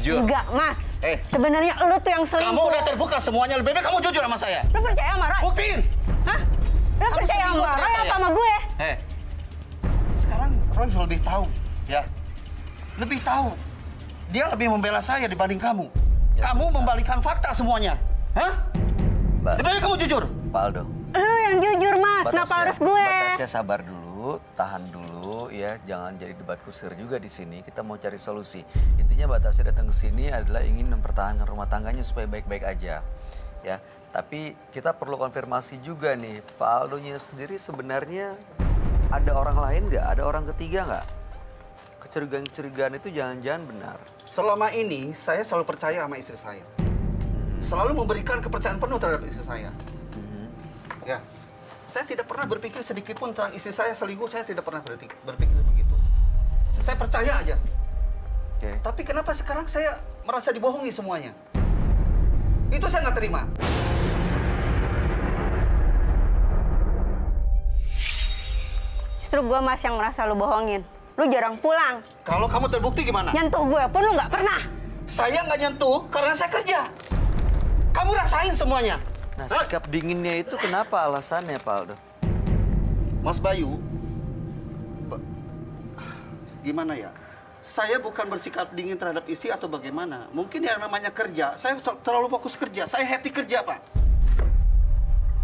jujur. Enggak, Mas. Sebenarnya lu tuh yang selingkuh. Kamu udah terbuka semuanya, lebih baik kamu jujur sama saya. Lu percaya sama Roy? Buktiin. Hah? Lu Kamu percaya selingkuh sama Roy ternyata apa ya? sama gue? Sekarang Roy lebih tahu, ya. Lebih tahu. Dia lebih membela saya dibanding kamu. Ya, Kamu membalikan fakta semuanya. Hah? Mbak. Lebih baik kamu jujur. Pak Aldo. Lu yang jujur, Mas. Kenapa harus gue? Batasnya sabar dulu, tahan dulu ya, jangan jadi debat kusir juga di sini. Kita mau cari solusi. Intinya batasnya datang ke sini adalah ingin mempertahankan rumah tangganya supaya baik-baik aja. Ya, tapi kita perlu konfirmasi juga nih, Pak Aldonya sendiri sebenarnya ada orang lain nggak? Ada orang ketiga nggak? Kecurigaan-kecurigaan itu jangan-jangan benar. Selama ini saya selalu percaya sama istri saya. Selalu memberikan kepercayaan penuh terhadap istri saya. Ya, saya tidak pernah berpikir sedikit pun tentang istri saya selingkuh. Saya tidak pernah berpikir begitu. Saya percaya aja. Oke. Tapi kenapa sekarang saya merasa dibohongi semuanya? Itu saya nggak terima. Justru gue, Mas, yang merasa lu bohongin. Lu jarang pulang. Kalau kamu terbukti gimana? Nyentuh gue pun lu nggak pernah. Saya nggak nyentuh karena saya kerja. Kamu rasain semuanya. Nah, sikap dinginnya itu kenapa alasannya, Pak Aldo? Mas Bayu, gimana ya? Saya bukan bersikap dingin terhadap istri atau bagaimana. Mungkin yang namanya kerja, saya terlalu fokus kerja. Saya happy kerja, Pak.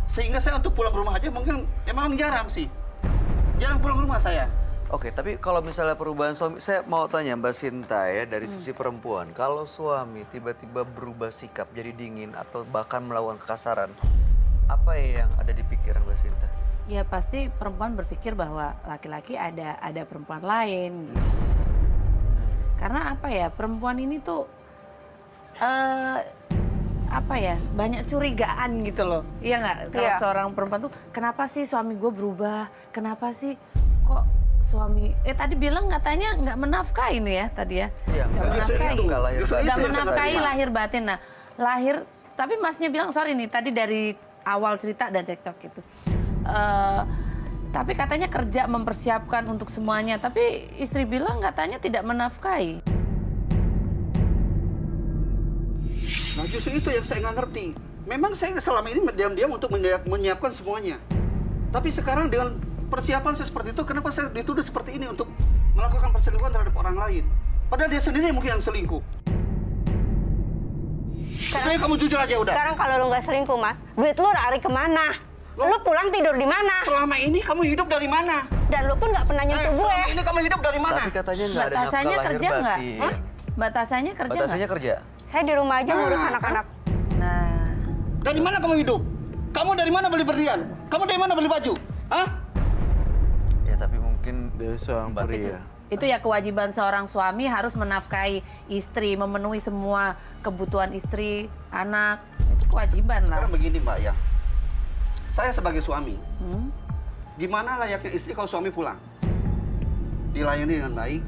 Sehingga saya untuk pulang rumah aja mungkin emang jarang sih. Jarang pulang rumah saya. Oke, tapi kalau misalnya perubahan suami, saya mau tanya Mbak Sinta ya, dari sisi perempuan. Kalau suami tiba-tiba berubah sikap jadi dingin atau bahkan melakukan kekasaran, apa yang ada di pikiran Mbak Sinta? Ya pasti perempuan berpikir bahwa laki-laki ada perempuan lain gitu. Karena apa ya, perempuan ini tuh apa ya, banyak curigaan gitu loh. Iya nggak? Kalau seorang perempuan tuh, kenapa sih suami gue berubah? Kenapa sih kok suami tadi bilang katanya nggak menafkahi nih ya tadi ya? Iya, nggak menafkahi. Nggak menafkahi Iya. lahir batin. Nah, lahir tapi masnya bilang sorry nih tadi dari awal cerita dan cekcok gitu. Tapi katanya kerja mempersiapkan untuk semuanya. Tapi istri bilang katanya tidak menafkahi. Nah justru itu yang saya nggak ngerti. Memang saya selama ini diam-diam untuk menyiapkan semuanya. Tapi sekarang dengan persiapan saya seperti itu, kenapa saya dituduh seperti ini untuk melakukan perselingkuhan terhadap orang lain? Padahal dia sendiri mungkin yang selingkuh. Sekarang kamu jujur aja udah. Sekarang kalau lu nggak selingkuh, Mas, duit lu lari kemana? Lu pulang tidur di mana? Selama ini kamu hidup dari mana? Dan lu pun nggak pernah nyentuh gue. Selama ini kamu hidup dari mana? Tapi katanya nggak ada Batasannya nafkah lahir kerja nggak? batin. Batasannya kerja nggak? Batasannya kerja. Saya di rumah aja ngurus anak-anak. Nah, Dari mana kamu hidup? Kamu dari mana beli berlian? Kamu dari mana beli baju? Hah? Ya tapi mungkin Dia seorang Mbak pria. itu ya kewajiban seorang suami harus menafkahi istri, memenuhi semua kebutuhan istri, anak. Itu kewajiban lah. Sekarang begini Mbak ya. Saya sebagai suami, gimana layaknya istri kalau suami pulang? Dilayani dengan baik,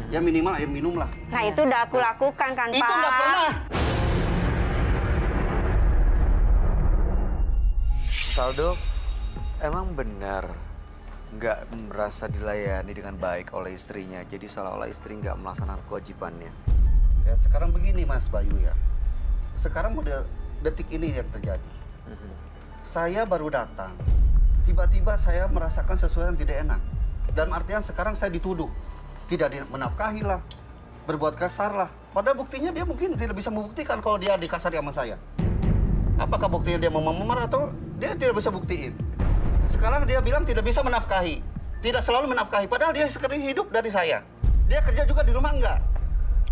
ya minimal air minum lah. Nah itu udah aku lakukan kan, Pak. Itu nggak pernah. Saldo, emang benar nggak merasa dilayani dengan baik oleh istrinya, jadi seolah-olah istri nggak melaksanakan kewajibannya. Ya sekarang begini Mas Bayu ya. Sekarang model detik ini yang terjadi. Saya baru datang, tiba-tiba saya merasakan sesuatu yang tidak enak. Dan artian sekarang saya dituduh, tidak menafkahi lah, berbuat kasar lah. Padahal buktinya dia mungkin tidak bisa membuktikan kalau dia dikasari sama saya. Apakah buktinya dia mau memar atau dia tidak bisa buktiin. Sekarang dia bilang tidak bisa menafkahi, tidak selalu menafkahi. Padahal dia sekedar hidup dari saya. Dia kerja juga di rumah enggak.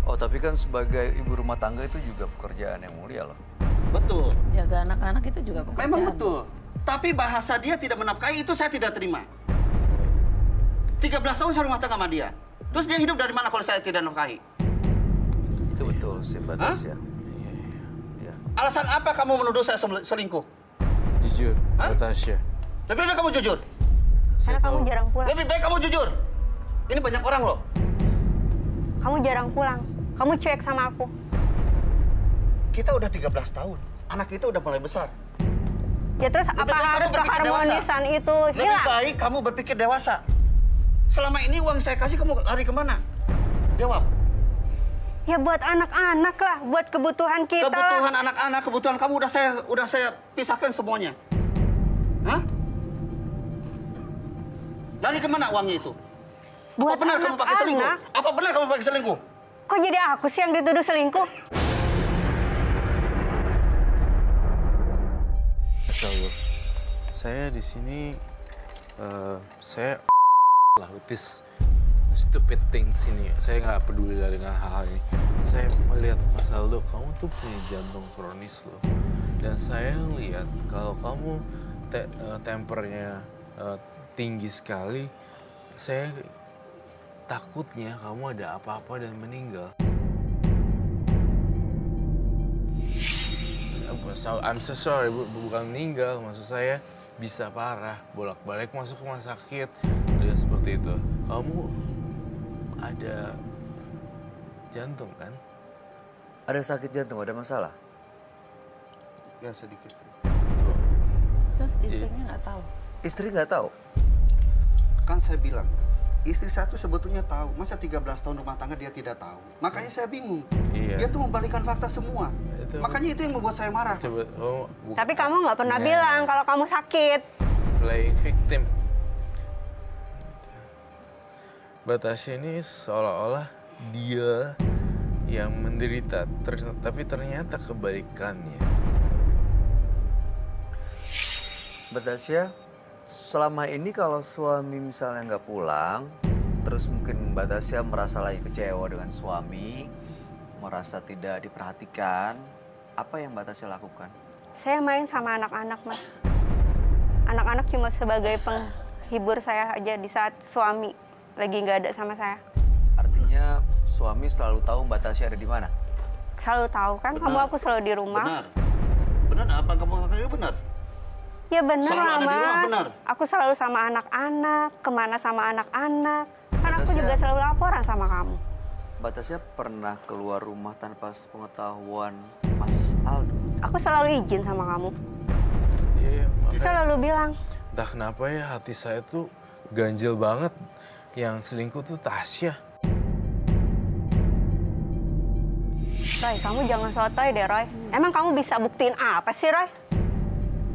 Oh tapi kan sebagai ibu rumah tangga itu juga pekerjaan yang mulia loh. Betul. Jaga anak-anak itu juga pekerjaan. Memang betul. Tapi bahasa dia tidak menafkahi itu saya tidak terima. 13 tahun saya rumah tangga sama dia. Terus dia hidup dari mana kalau saya tidak nafkahi? Itu betul sih batas ya. Ya. Alasan apa kamu menuduh saya selingkuh? Jujur, Hah? Natasha. Lebih baik kamu jujur. Karena kamu jarang pulang. Lebih baik kamu jujur. Ini banyak orang loh. Kamu jarang pulang. Kamu cuek sama aku. Kita udah 13 tahun. Anak kita udah mulai besar. Ya terus Lebih apa baik harus kamu berpikir keharmonisan itu Lebih hilang? baik kamu berpikir dewasa. Selama ini uang saya kasih kamu lari kemana? Jawab. Ya buat anak-anak lah, buat kebutuhan kita Kebutuhan lah. anak-anak, kebutuhan kamu udah saya pisahkan semuanya. Hah? Dari kemana uangnya itu? Buat Apa benar kamu pakai selingkuh? anak-anak. Apa benar kamu pakai selingkuh? Kok jadi aku sih yang dituduh selingkuh? Assalamualaikum. Saya di sini, saya lah this stupid things ini. Saya nggak peduli lah dengan hal-hal ini. Saya melihat Mas Aldo, kamu tuh punya jantung kronis loh. Dan saya lihat kalau kamu tempernya tinggi sekali, saya takutnya kamu ada apa-apa dan meninggal. I'm so sorry, bukan meninggal, maksud saya bisa parah, bolak-balik masuk rumah sakit, dia seperti itu. Kamu ada jantung kan? Ada sakit jantung, ada masalah? Ya sedikit. Tuh. Terus istrinya nggak tahu. Istri nggak tahu? Kan saya bilang, istri saya tuh sebetulnya tahu. Masa 13 tahun rumah tangga dia tidak tahu? Makanya saya bingung. Iya. Dia tuh membalikan fakta semua. Makanya itu yang membuat saya marah. Coba, Tapi kamu nggak pernah Nah. bilang kalau kamu sakit. playing victim. Batasnya ini seolah-olah dia yang menderita, tapi ternyata kebalikannya. Batasya, selama ini kalau suami misalnya nggak pulang, terus mungkin Batasya merasa lagi kecewa dengan suami, merasa tidak diperhatikan, apa yang Batasya lakukan? Saya main sama anak-anak, Mas. Anak-anak cuma sebagai penghibur saya aja di saat suami lagi nggak ada sama saya. Artinya suami selalu tahu Batasya ada di mana? Selalu tahu kan, Benar. kamu aku selalu di rumah. Benar. Benar apa yang kamu katakan itu benar? Ya benar Selalu lah, ada di rumah, Mas. benar. Aku selalu sama anak-anak, kemana sama anak-anak. Kan aku Batasnya- juga selalu laporan sama kamu. Batasya pernah keluar rumah tanpa sepengetahuan Mas Aldo? Aku selalu izin sama kamu. Iya, makanya Selalu bilang, entah kenapa ya hati saya tuh ganjil banget. Yang selingkuh tuh Tasya. Roy, kamu jangan sotoy deh, Roy. Emang kamu bisa buktiin apa sih, Roy?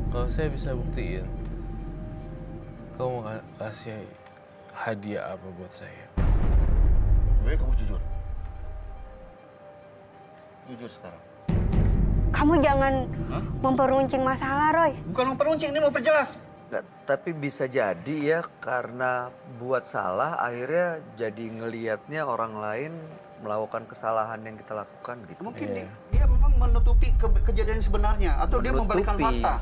Kalau saya bisa buktiin, kamu mau kasih hadiah apa buat saya? Lebih kamu jujur. Jujur sekarang. Kamu jangan Hah? memperuncing masalah, Roy. Bukan memperuncing, ini mau perjelas. Nggak, tapi bisa jadi ya karena buat salah akhirnya jadi ngelihatnya orang lain melakukan kesalahan yang kita lakukan gitu. Mungkin Iya. dia memang menutupi kejadian sebenarnya atau dia membalikan Menutupi. fakta.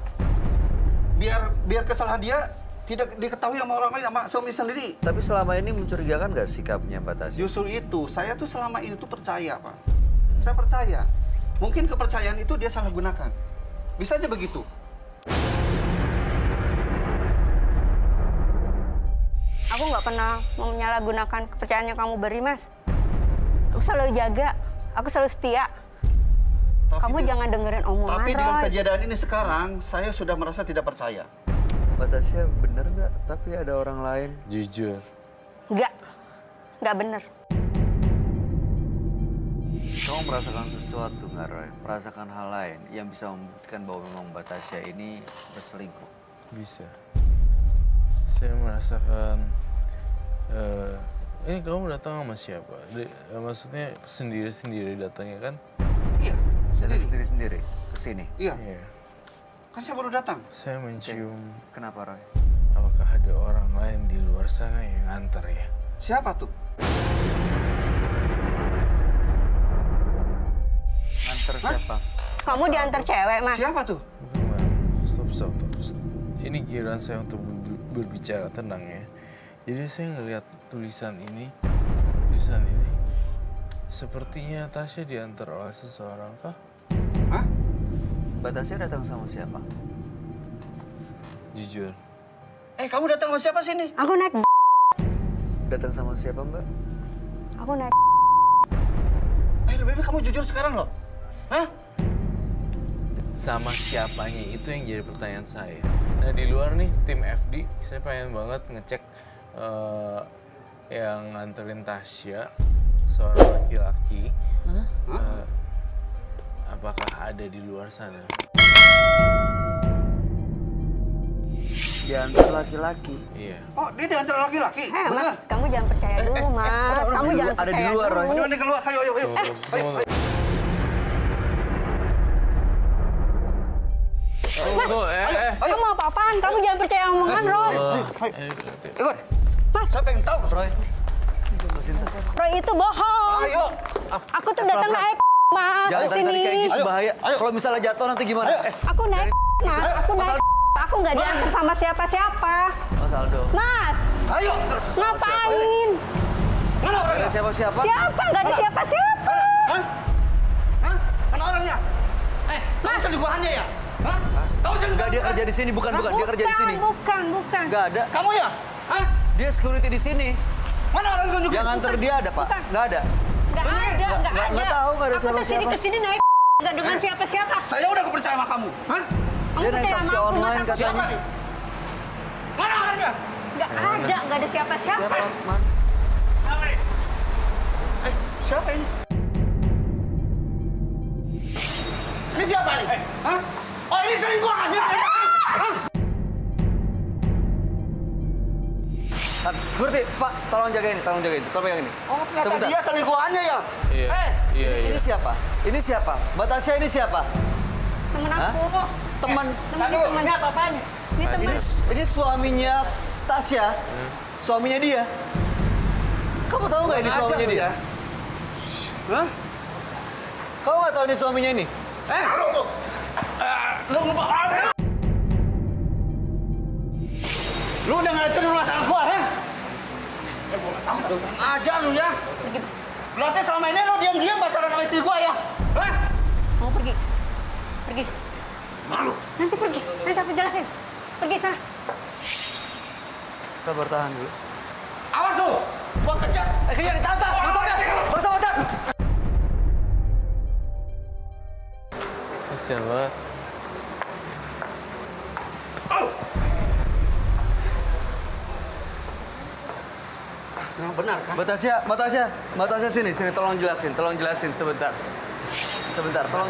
Biar kesalahan dia tidak diketahui sama orang lain, sama suami sendiri. Tapi selama ini mencurigakan nggak sikapnya Mbak Tasya? Justru itu, saya tuh selama ini tuh percaya, Pak. Saya percaya. Mungkin kepercayaan itu dia salah gunakan. Bisa aja begitu. Aku nggak pernah menyalahgunakan kepercayaan yang kamu beri, Mas. Aku selalu jaga, aku selalu setia. Kamu jangan dengerin omongan, Tapi dengan Roy. kejadian ini sekarang, saya sudah merasa tidak percaya. Mbak Tasya bener nggak? Tapi ada orang lain. Jujur. Nggak bener. Kamu merasakan sesuatu nggak Roy? Merasakan hal lain yang bisa membuktikan bahwa memang Mbak Tasya ini berselingkuh? Bisa. Saya merasakan, ini kamu datang sama siapa? Maksudnya sendiri-sendiri datangnya kan? Iya, Datang sendiri. sendiri-sendiri ke sini. Iya, Iya. kan saya baru datang. Saya mencium, Kenapa Roy? apakah ada orang lain di luar sana yang nganter ya? Siapa tuh? Nganter siapa? Kamu diantar cewek, Mas. Siapa tuh? Bukan, Bang. Stop. Ini giliran saya untuk berbicara tenang ya. Jadi saya ngelihat tulisan ini. Sepertinya Tasya diantar oleh seseorang kah? Hah? Mbak Tasya datang sama siapa? Jujur. Kamu datang sama siapa sini? Aku naik Datang sama siapa Mbak? Aku naik Lebih baik kamu jujur sekarang loh. Hah? Sama siapanya itu yang jadi pertanyaan saya. Nah di luar nih tim FD, saya pengen banget ngecek yang nganterin Tasya seorang laki-laki. Apakah ada di luar sana? Di antara laki-laki. Iya. Oh, dia di antara laki-laki. Mas, kamu jangan percaya dulu, Mas. Kamu jangan ada di percaya luar, Roy. dulu. Ini keluar. Ayo, ayo, ayo. Tunggu. Kamu mau apa-apaan? Kamu jangan percaya omongan, Roy. Ikut. Mas, saya pengen tahu. Roy. Roy itu bohong. Ayo. Aku tuh datang naik, Mas, Jangan ke sini. tarik kayak gitu, bahaya. Ayo. Kalau misalnya jatuh nanti gimana? Aku naik, Mas. Aku naik. Aku nggak diantar sama siapa-siapa. Mas Aldo. Mas, Ayo. ngapain? Mana orangnya? Siapa-siapa? Siapa? Nggak ada siapa-siapa. Hah? Hah? Mana orangnya? Kamu selingkuhannya ya? Hah? Kamu selingkuhan? Enggak, dia kerja di sini, bukan dia kerja di sini. Bukan. Enggak ada. Kamu ya? Hah? Dia security di sini. Mana orang tunjukin? Yang nganter dia ada, Pak? Bukan. Enggak ada. Nggak ada. nggak tahu, nggak ada Aku tuh siapa-siapa. kesini naik, nggak dengan siapa-siapa. Saya udah kepercaya sama kamu. Hah? Kamu Dia naik percaya taksi sama aku, Mas? online Aku katanya. Siapa nih? Mana orangnya? nggak ada siapa-siapa. Siapa, Man? Siapa ini? Ini siapa nih? Hah? Oh, ini selingkuhannya. Hah? Security, Pak, tolong jagain, tolong pegang ini. Oh, ternyata Sebentar. dia selingkuhannya ya? Iya. Iya. Ini siapa? Ini siapa? Mbak Tasya ini siapa? Temen Hah? aku. Teman. Temennya apa-apaan? Ini temen. Ini suaminya Tasya. Suaminya dia. Kamu tahu nggak ini suaminya dia? Hah? Kamu nggak tahu ini suaminya ini? Lu udah ngeliatin rumah tangga gua, ya? Ajar lu ya. Berarti selama ini lu diam-diam pacaran sama istri gua ya? Hah? Mau pergi. Pergi. Malu. Nanti pergi. Nanti aku jelasin. Pergi sana. Sabar, tahan dulu. Awas lu. Gua kejar. Kejar, ditahan, bersama tak. Kasian banget. Memang benar kan? Mbak Tasya sini, tolong jelasin sebentar. Sebentar, tolong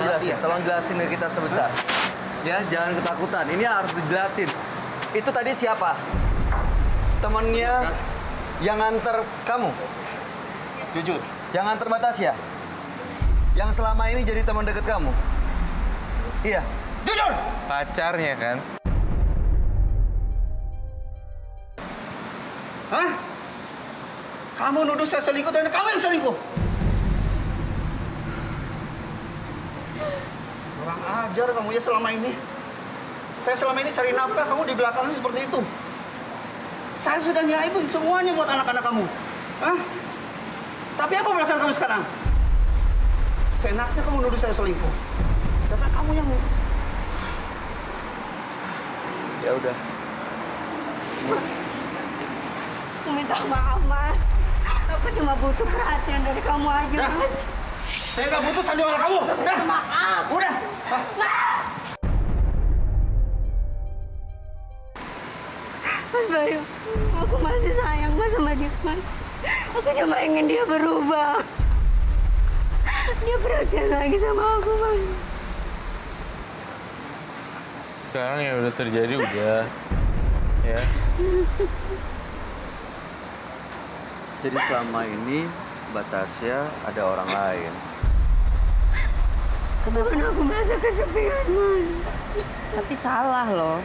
jelasin ke kita sebentar. Ya, jangan ketakutan. Ini harus dijelasin. Itu tadi siapa? Temennya yang nganter kamu? Jujur. Yang nganter Mbak Tasya? Yang selama ini jadi teman dekat kamu? Iya. Jujur. Pacarnya kan? Hah? Kamu nuduh saya selingkuh dan kamu yang selingkuh. Kurang ajar kamu ya selama ini. Saya selama ini cari nafkah, kamu di belakangnya seperti itu. Saya sudah nyiapin semuanya buat anak-anak kamu. Hah? Tapi apa perasaan kamu sekarang? Seenaknya kamu nuduh saya selingkuh. Karena kamu yang... Ya udah. Aku minta maaf, Mas. Aku cuma butuh perhatian dari kamu aja, Dah. Mas. Saya nggak butuh sandiwara kamu. Udah. Maaf. Udah. Mas Bayu, aku masih sayang Mas sama dia, Mas. Aku cuma ingin dia berubah. Dia perhatian lagi sama aku, Mas. Sekarang yang udah terjadi udah. Ya. Jadi selama ini Mbak Tasya ada orang lain. Kenapa aku merasa kesepian, Mas? Tapi salah loh.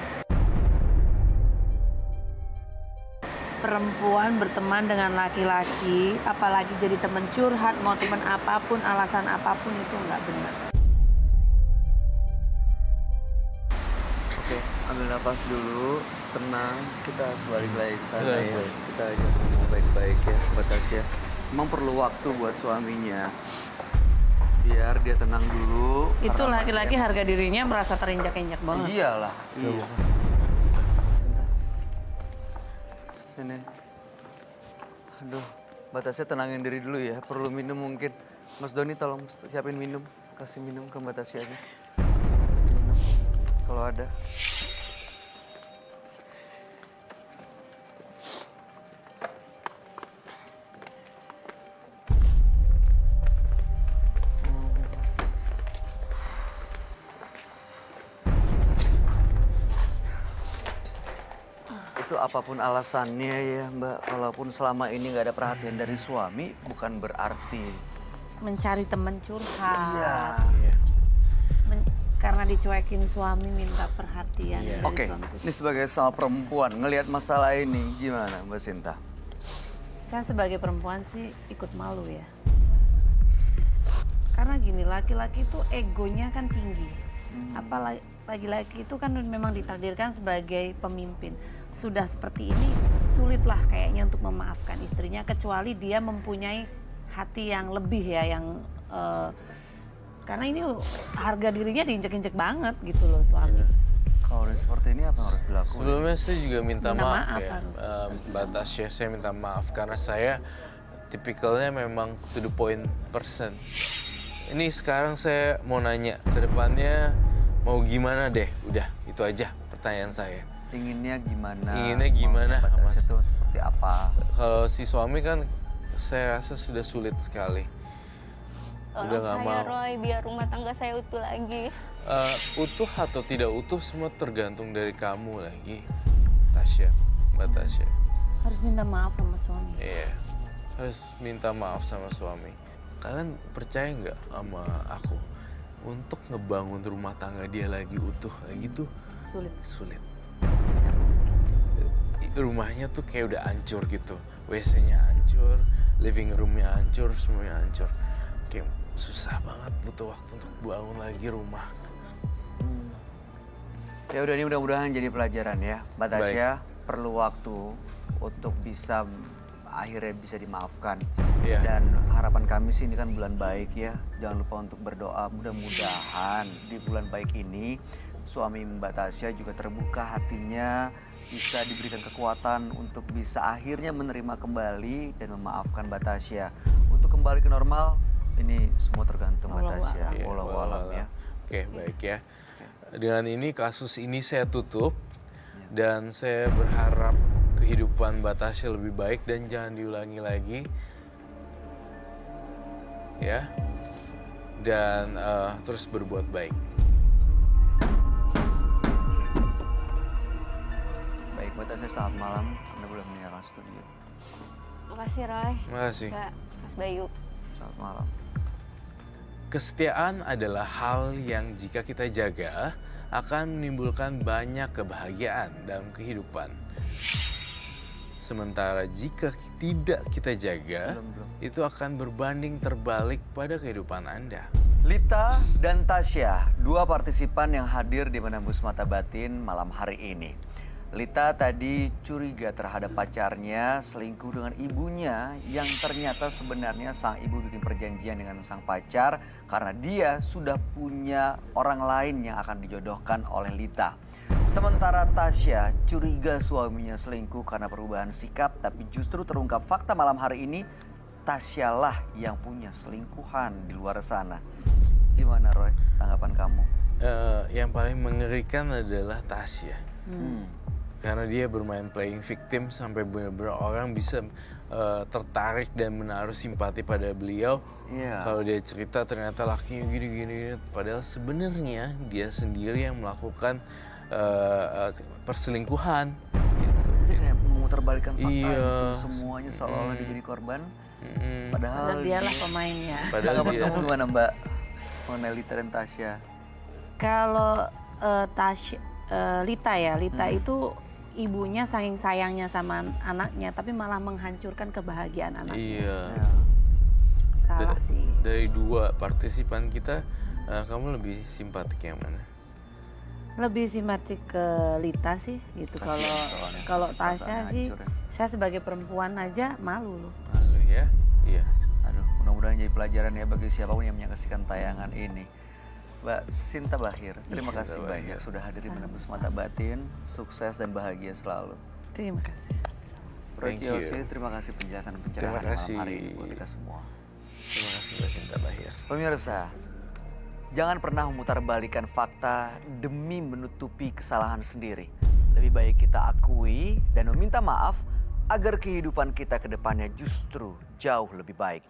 Perempuan berteman dengan laki-laki, apalagi jadi teman curhat, mau teman apapun, alasan apapun itu nggak benar. Oke, ambil nafas dulu, tenang. Kita harus balik lagi ke sana Iya, ya. iya. Kita aja ngomong baik-baik ya, Mbak Tasya. Emang perlu waktu buat suaminya. Biar dia tenang dulu. Itu karena laki-laki masih harga dirinya merasa terinjak-injak banget. Iyalah. Iya. Sini. Aduh, Mbak Tasya tenangin diri dulu ya. Perlu minum mungkin. Mas Doni tolong siapin minum. Kasih minum ke Mbak Tasya aja. Kasih minum. Kalau ada. Itu apapun alasannya ya Mbak, walaupun selama ini nggak ada perhatian dari suami, bukan berarti. Mencari teman curhat. Iya. Iya. Karena dicuekin suami minta perhatian Iya. dari Oke, suami itu. ini sebagai sama perempuan, ngelihat masalah ini gimana Mbak Sinta? Saya sebagai perempuan sih ikut malu ya. Karena gini, laki-laki itu egonya kan tinggi. Apalagi laki-laki itu kan memang ditakdirkan sebagai pemimpin. Sudah seperti ini, sulitlah kayaknya untuk memaafkan istrinya, kecuali dia mempunyai hati yang lebih ya, yang karena ini harga dirinya diinjek-injek banget gitu loh suami. Kalau udah seperti ini apa yang harus dilakukan? Sebelumnya saya juga minta Minta maaf maaf ya, harus. Mbak Tasya, saya minta maaf karena saya tipikalnya memang to the point person. Ini sekarang saya mau nanya, ke depannya mau gimana deh, udah itu aja pertanyaan saya. Inginnya gimana? Inginnya gimana, Maunya Mas? Batasnya itu seperti apa? Kalau si suami kan saya rasa sudah sulit sekali. Udah Tolong nggak saya mau. Roy, biar rumah tangga saya utuh lagi. Utuh atau tidak utuh semua tergantung dari kamu lagi, Tasya, Mbak Tasya. Harus minta maaf sama suami. Iya, harus minta maaf sama suami. Kalian percaya nggak sama aku? Untuk ngebangun rumah tangga dia lagi utuh lagi tuh sulit. Rumahnya tuh kayak udah hancur gitu. WC-nya hancur, living room-nya hancur, semuanya hancur. Kayak susah banget, butuh waktu untuk bangun lagi rumah. Ya udah, ini mudah-mudahan jadi pelajaran ya. Mbak Tasya perlu waktu untuk bisa akhirnya bisa dimaafkan. Iya. Dan harapan kami sih ini kan bulan baik ya. Jangan lupa untuk berdoa. Mudah-mudahan di bulan baik ini suami Mbak Tasya juga terbuka hatinya, bisa diberikan kekuatan untuk bisa akhirnya menerima kembali dan memaafkan Mbak Tasya. Untuk kembali ke normal, ini semua tergantung Mbak Tasya. Iya, Wallahu alam ya. Oke, baik ya. Dengan ini kasus ini saya tutup dan saya berharap kehidupan Mbak Tasya lebih baik dan jangan diulangi lagi. Ya. Dan terus berbuat baik. Baik, Mbak Tasya, selamat malam. Anda boleh meninggalkan studio. Makasih Roy. Makasih. Kak, Mas Bayu. Selamat malam. Kesetiaan adalah hal yang jika kita jaga akan menimbulkan banyak kebahagiaan dalam kehidupan. Sementara jika tidak kita jaga, itu akan berbanding terbalik pada kehidupan Anda. Lita dan Tasya, dua partisipan yang hadir di Menembus Mata Batin malam hari ini. Lita tadi curiga terhadap pacarnya selingkuh dengan ibunya yang ternyata sebenarnya sang ibu bikin perjanjian dengan sang pacar karena dia sudah punya orang lain yang akan dijodohkan oleh Lita. Sementara Tasya curiga suaminya selingkuh karena perubahan sikap, tapi justru terungkap fakta malam hari ini Tasya lah yang punya selingkuhan di luar sana. Gimana Roy, tanggapan kamu? Yang paling mengerikan adalah Tasya. Karena dia bermain playing victim sampai benar-benar orang bisa tertarik dan menaruh simpati pada beliau. Iya. Kalau dia cerita ternyata lakinya gini-gini, padahal sebenarnya dia sendiri yang melakukan perselingkuhan. Gitu. Dia kayak memutarbalikkan fakta Iya. gitu, semuanya seolah-olah dia jadi korban. Padahal Dan dialah pemainnya. Padahal tanggapan dia kamu gimana Mbak? Mengenai Lita dan Tasya. Kalau Lita itu ibunya saking sayangnya sama anaknya, tapi malah menghancurkan kebahagiaan anaknya. Iya. Salah sih. Dari dua partisipan kita, kamu lebih simpatik yang mana? Lebih simpatik ke Lita sih gitu. Kasihan soalnya, Kalau perasaannya Tasya sih, hancur ya. saya sebagai perempuan aja malu loh. Malu ya? Iya. Aduh, mudah-mudahan jadi pelajaran ya bagi siapapun yang menyaksikan tayangan ini. Mbak Sinta Bahir, terima Iya, kasih Mbak Bahir. banyak sudah hadir di Menembus Mata Batin. Sukses dan bahagia selalu. Terima kasih. Roy Thank you. Kiyoshi, terima kasih penjelasan dan pencerahan Terima malam kasih. hari ini buat kita semua. Terima kasih Mbak Sinta Bahir. Pemirsa, jangan pernah memutarbalikkan fakta demi menutupi kesalahan sendiri. Lebih baik kita akui dan meminta maaf agar kehidupan kita ke depannya justru jauh lebih baik.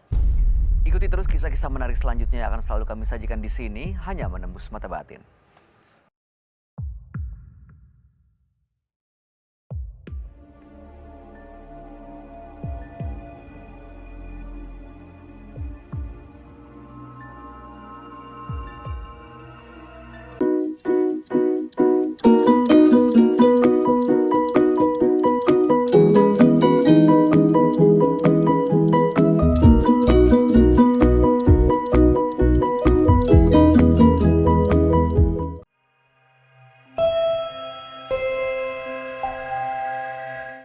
Ikuti terus kisah-kisah menarik selanjutnya yang akan selalu kami sajikan di sini, hanya Menembus Mata Batin.